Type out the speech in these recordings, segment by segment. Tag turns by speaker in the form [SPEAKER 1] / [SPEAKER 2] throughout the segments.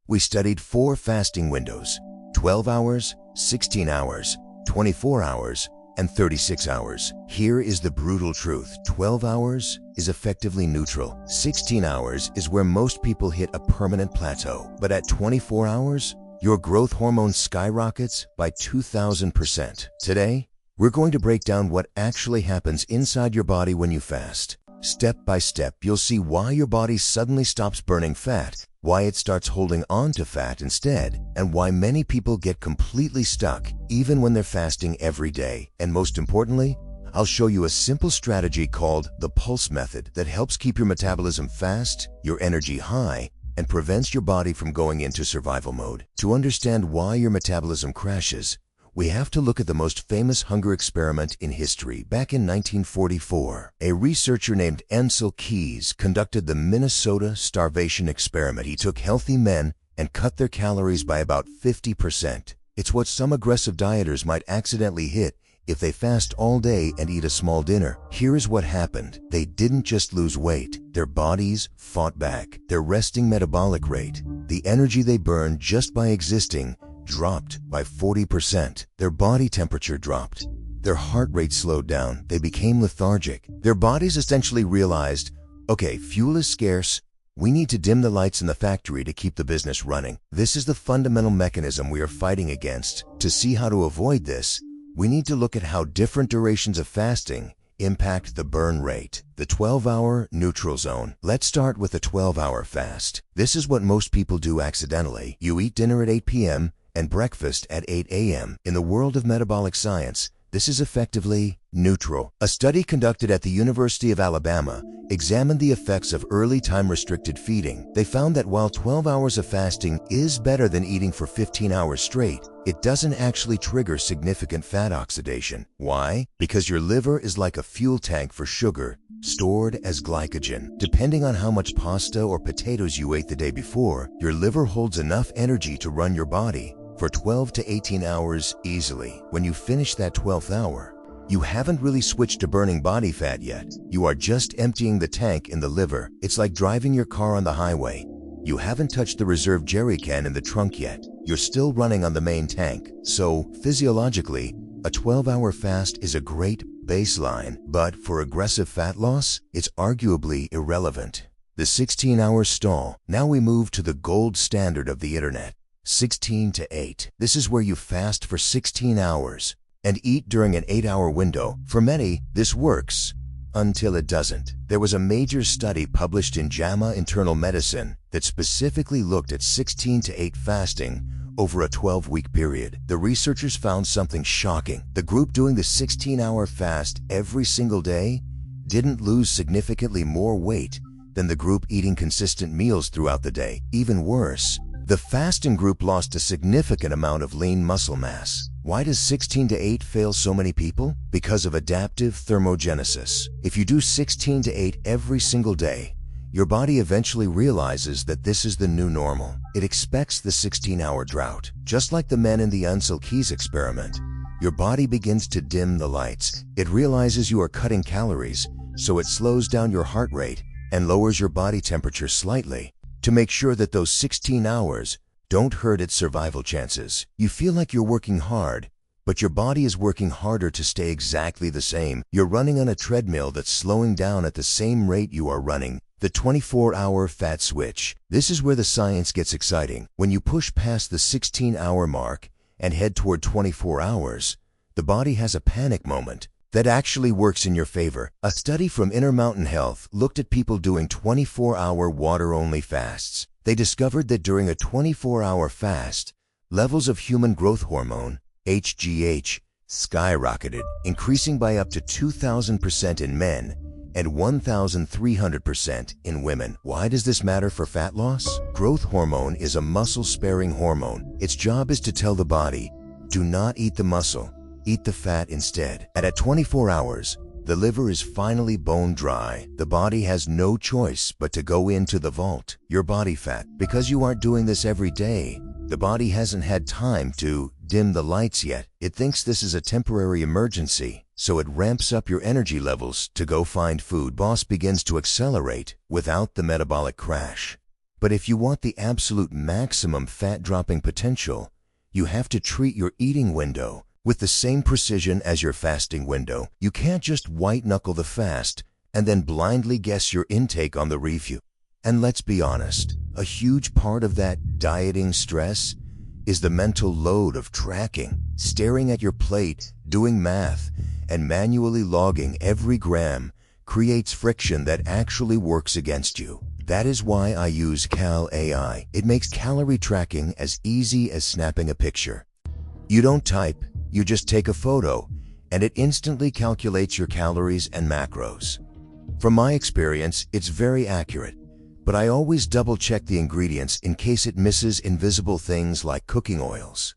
[SPEAKER 1] We studied 4 fasting windows: 12 hours, 16 hours, 24 hours, and 36 hours. Here is the brutal truth. 12 hours is effectively neutral. 16 hours is where most people hit a permanent plateau. But at 24 hours, your growth hormone skyrockets by 2,000%. Today, we're going to break down what actually happens inside your body when you fast. Step by step, you'll see why your body suddenly stops burning fat, why it starts holding on to fat instead, and why many people get completely stuck even when they're fasting every day. And most importantly, I'll show you a simple strategy called the pulse method that helps keep your metabolism fast, your energy high, and prevents your body from going into survival mode. To understand why your metabolism crashes, we have to look at the most famous hunger experiment in history. Back in 1944, a researcher named Ancel Keys conducted the Minnesota starvation experiment. He took healthy men and cut their calories by about 50%. It's what some aggressive dieters might accidentally hit if they fast all day and eat a small dinner. Here is what happened. They didn't just lose weight. Their bodies fought back. Their resting metabolic rate, the energy they burned just by existing, dropped by 40%. Their body temperature dropped. Their heart rate slowed down. They became lethargic. Their bodies essentially realized, okay, fuel is scarce. We need to dim the lights in the factory to keep the business running. This is the fundamental mechanism we are fighting against. To see how to avoid this, we need to look at how different durations of fasting impact the burn rate. The 12-hour neutral zone. Let's start with a 12-hour fast. This is what most people do accidentally. You eat dinner at 8 p.m. and breakfast at 8 a.m. In the world of metabolic science, this is effectively neutral. A study conducted at the University of Alabama examined the effects of early time-restricted feeding. They found that while 12 hours of fasting is better than eating for 15 hours straight, it doesn't actually trigger significant fat oxidation. Why? Because your liver is like a fuel tank for sugar, stored as glycogen. Depending on how much pasta or potatoes you ate the day before, your liver holds enough energy to run your body for 12 to 18 hours easily. When you finish that 12th hour, you haven't really switched to burning body fat yet. You are just emptying the tank in the liver. It's like driving your car on the highway. You haven't touched the reserve jerry can in the trunk yet. You're still running on the main tank. So, physiologically, a 12-hour fast is a great baseline, but for aggressive fat loss, it's arguably irrelevant. The 16-hour stall. Now we move to the gold standard of the internet. 16 to 8. This is where you fast for 16 hours and eat during an 8-hour window. For many, this works until it doesn't. There was a major study published in JAMA Internal Medicine that specifically looked at 16 to 8 fasting over a 12-week period. The researchers found something shocking. The group doing the 16-hour fast every single day didn't lose significantly more weight than the group eating consistent meals throughout the day. Even worse, the fasting group lost a significant amount of lean muscle mass. Why does 16 to 8 fail so many people? Because of adaptive thermogenesis. If you do 16 to 8 every single day, your body eventually realizes that this is the new normal. It expects the 16-hour drought. Just like the men in the Ancel Keys experiment, your body begins to dim the lights. It realizes you are cutting calories, so it slows down your heart rate and lowers your body temperature slightly to make sure that those 16 hours don't hurt its survival chances. You feel like you're working hard, but your body is working harder to stay exactly the same. You're running on a treadmill that's slowing down at the same rate you are running. The 24-hour fat switch. This is where the science gets exciting. When you push past the 16-hour mark and head toward 24 hours, the body has a panic moment that actually works in your favor. A study from Intermountain Health looked at people doing 24-hour water-only fasts. They discovered that during a 24-hour fast, levels of human growth hormone, HGH, skyrocketed, increasing by up to 2,000% in men and 1,300% in women. Why does this matter for fat loss? Growth hormone is a muscle-sparing hormone. Its job is to tell the body, do not eat the muscle, eat the fat instead. And at 24 hours, the liver is finally bone dry. The body has no choice but to go into the vault. Your body fat. Because you aren't doing this every day, the body hasn't had time to dim the lights yet. It thinks this is a temporary emergency, so it ramps up your energy levels to go find food. Boss begins to accelerate without the metabolic crash. But if you want the absolute maximum fat-dropping potential, you have to treat your eating window with the same precision as your fasting window. You can't just white-knuckle the fast and then blindly guess your intake on the review. And let's be honest, a huge part of that dieting stress is the mental load of tracking, staring at your plate, doing math, and manually logging every gram creates friction that actually works against you. That is why I use Cal AI. It makes calorie tracking as easy as snapping a picture. You don't type, you just take a photo, and it instantly calculates your calories and macros. From my experience, it's very accurate, but I always double-check the ingredients in case it misses invisible things like cooking oils.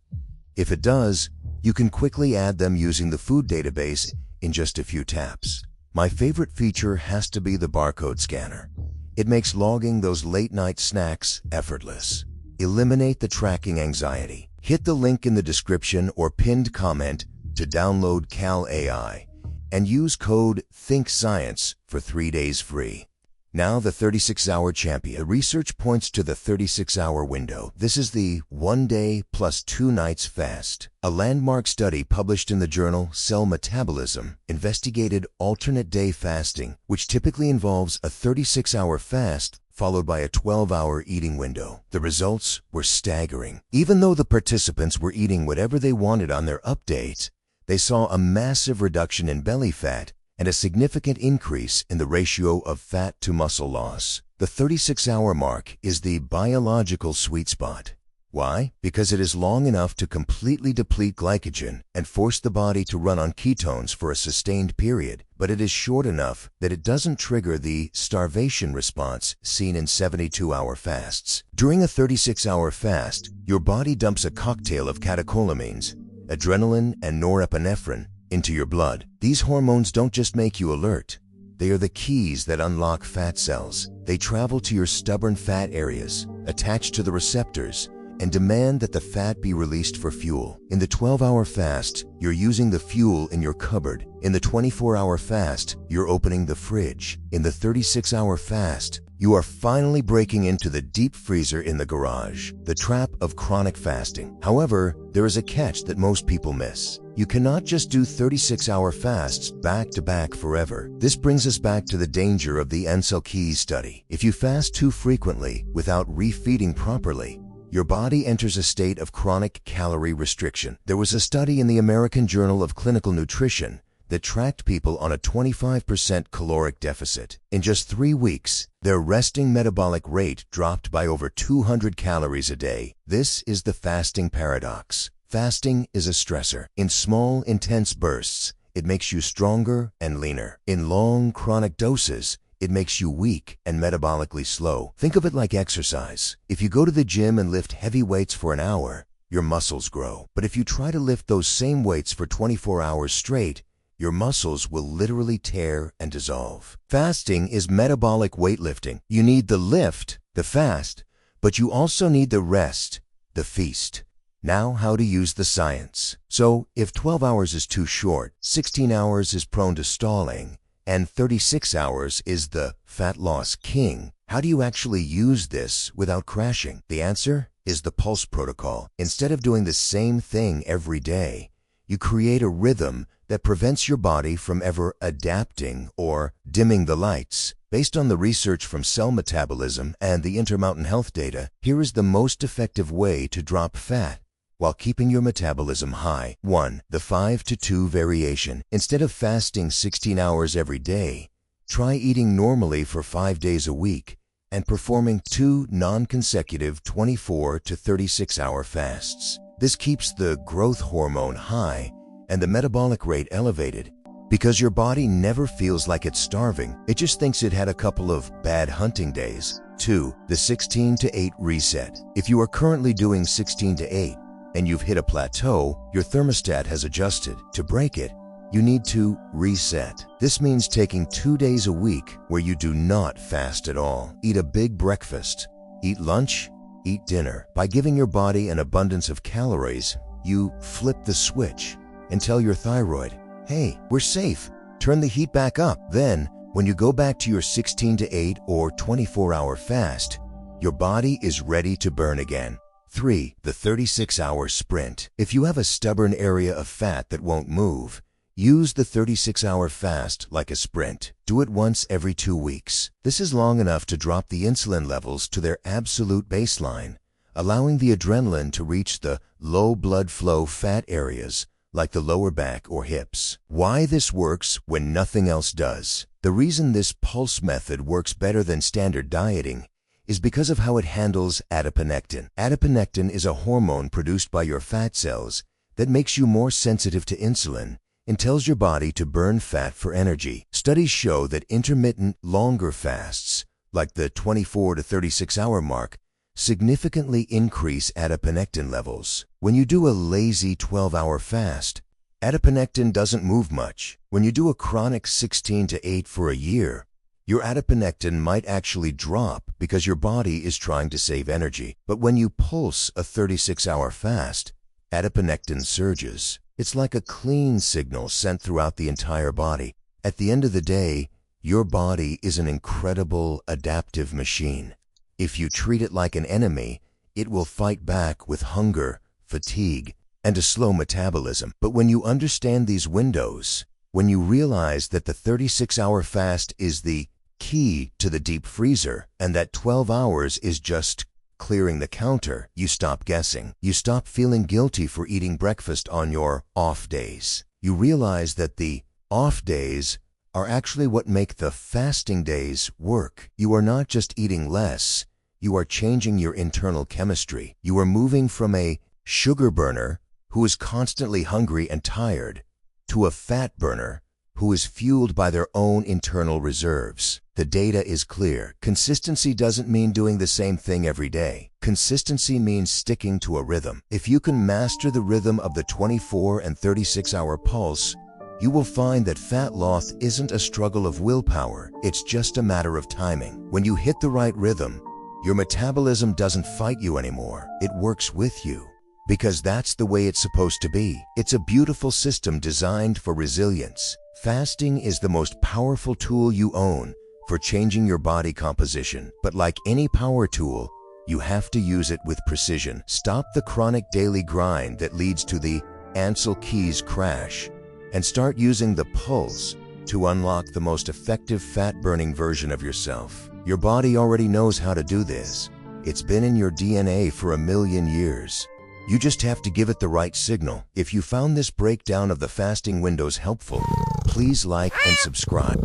[SPEAKER 1] If it does, you can quickly add them using the food database in just a few taps. My favorite feature has to be the barcode scanner. It makes logging those late-night snacks effortless. Eliminate the tracking anxiety. Hit the link in the description or pinned comment to download Cal AI and use code ThinkScience for 3 days free. Now the 36-hour champion. The research points to the 36-hour window. This is the 1 day plus 2 nights fast. A landmark study published in the journal Cell Metabolism investigated alternate day fasting, which typically involves a 36-hour fast followed by a 12-hour eating window. The results were staggering. Even though the participants were eating whatever they wanted on their updates, they saw a massive reduction in belly fat and a significant increase in the ratio of fat to muscle loss. The 36-hour mark is the biological sweet spot. Why? Because it is long enough to completely deplete glycogen and force the body to run on ketones for a sustained period, but it is short enough that it doesn't trigger the starvation response seen in 72-hour fasts. During a 36-hour fast, your body dumps a cocktail of catecholamines, adrenaline and norepinephrine, into your blood. These hormones don't just make you alert. They are the keys that unlock fat cells. They travel to your stubborn fat areas, attach to the receptors, and demand that the fat be released for fuel. In the 12-hour fast, you're using the fuel in your cupboard. In the 24-hour fast, you're opening the fridge. In the 36-hour fast, you are finally breaking into the deep freezer in the garage. The trap of chronic fasting. However, there is a catch that most people miss. You cannot just do 36-hour fasts back to back forever. This brings us back to the danger of the Ansel Keys study. If you fast too frequently without refeeding properly, your body enters a state of chronic calorie restriction. There was a study in the American Journal of Clinical Nutrition that tracked people on a 25% caloric deficit. In just 3 weeks, their resting metabolic rate dropped by over 200 calories a day. This is the fasting paradox. Fasting is a stressor. In small, intense bursts, it makes you stronger and leaner. In long, chronic doses, it makes you weak and metabolically slow. Think of it like exercise. If you go to the gym and lift heavy weights for an hour, your muscles grow. But if you try to lift those same weights for 24 hours straight, your muscles will literally tear and dissolve. Fasting is metabolic weightlifting. You need the lift, the fast, but you also need the rest, the feast. Now, how to use the science. So, if 12 hours is too short, 16 hours is prone to stalling, and 36 hours is the fat loss king, how do you actually use this without crashing? The answer is the pulse protocol. Instead of doing the same thing every day, you create a rhythm that prevents your body from ever adapting or dimming the lights. Based on the research from Cell Metabolism and the Intermountain Health data, here is the most effective way to drop fat while keeping your metabolism high. 1. The 5-to-2 variation. Instead of fasting 16 hours every day, try eating normally for 5 days a week and performing 2 non-consecutive 24 to 36-hour fasts. This keeps the growth hormone high and the metabolic rate elevated because your body never feels like it's starving. It just thinks it had a couple of bad hunting days. 2. The 16-to-8 reset. If you are currently doing 16-to-8 and you've hit a plateau, your thermostat has adjusted. To break it, you need to reset. This means taking 2 days a week where you do not fast at all. Eat a big breakfast, eat lunch, eat dinner. By giving your body an abundance of calories, you flip the switch and tell your thyroid, hey, we're safe, turn the heat back up. Then, when you go back to your 16-to-8 or 24-hour fast, your body is ready to burn again. 3. The 36-hour sprint. If you have a stubborn area of fat that won't move, use the 36-hour fast like a sprint. Do it once every 2 weeks. This is long enough to drop the insulin levels to their absolute baseline, allowing the adrenaline to reach the low blood flow fat areas like the lower back or hips. Why this works when nothing else does. The reason this pulse method works better than standard dieting is because of how it handles adiponectin. Adiponectin is a hormone produced by your fat cells that makes you more sensitive to insulin and tells your body to burn fat for energy. Studies show that intermittent, longer fasts, like the 24 to 36-hour mark, significantly increase adiponectin levels. When you do a lazy 12-hour fast, adiponectin doesn't move much. When you do a chronic 16 to 8 for a year, your adiponectin might actually drop because your body is trying to save energy. But when you pulse a 36-hour fast, adiponectin surges. It's like a clean signal sent throughout the entire body. At the end of the day, your body is an incredible adaptive machine. If you treat it like an enemy, it will fight back with hunger, fatigue, and a slow metabolism. But when you understand these windows, when you realize that the 36-hour fast is the key to the deep freezer and that 12 hours is just clearing the counter, you stop guessing. You stop feeling guilty for eating breakfast on your off days. You realize that the off days are actually what make the fasting days work. You are not just eating less, you are changing your internal chemistry. You are moving from a sugar burner who is constantly hungry and tired to a fat burner who is fueled by their own internal reserves. The data is clear. Consistency doesn't mean doing the same thing every day. Consistency means sticking to a rhythm. If you can master the rhythm of the 24 and 36-hour pulse, you will find that fat loss isn't a struggle of willpower. It's just a matter of timing. When you hit the right rhythm, your metabolism doesn't fight you anymore. It works with you. Because that's the way it's supposed to be. It's a beautiful system designed for resilience. Fasting is the most powerful tool you own for changing your body composition. But like any power tool, you have to use it with precision. Stop the chronic daily grind that leads to the Ansel Keys crash and start using the pulse to unlock the most effective fat-burning version of yourself. Your body already knows how to do this. It's been in your DNA for 1,000,000 years. You just have to give it the right signal. If you found this breakdown of the fasting windows helpful, please like and subscribe.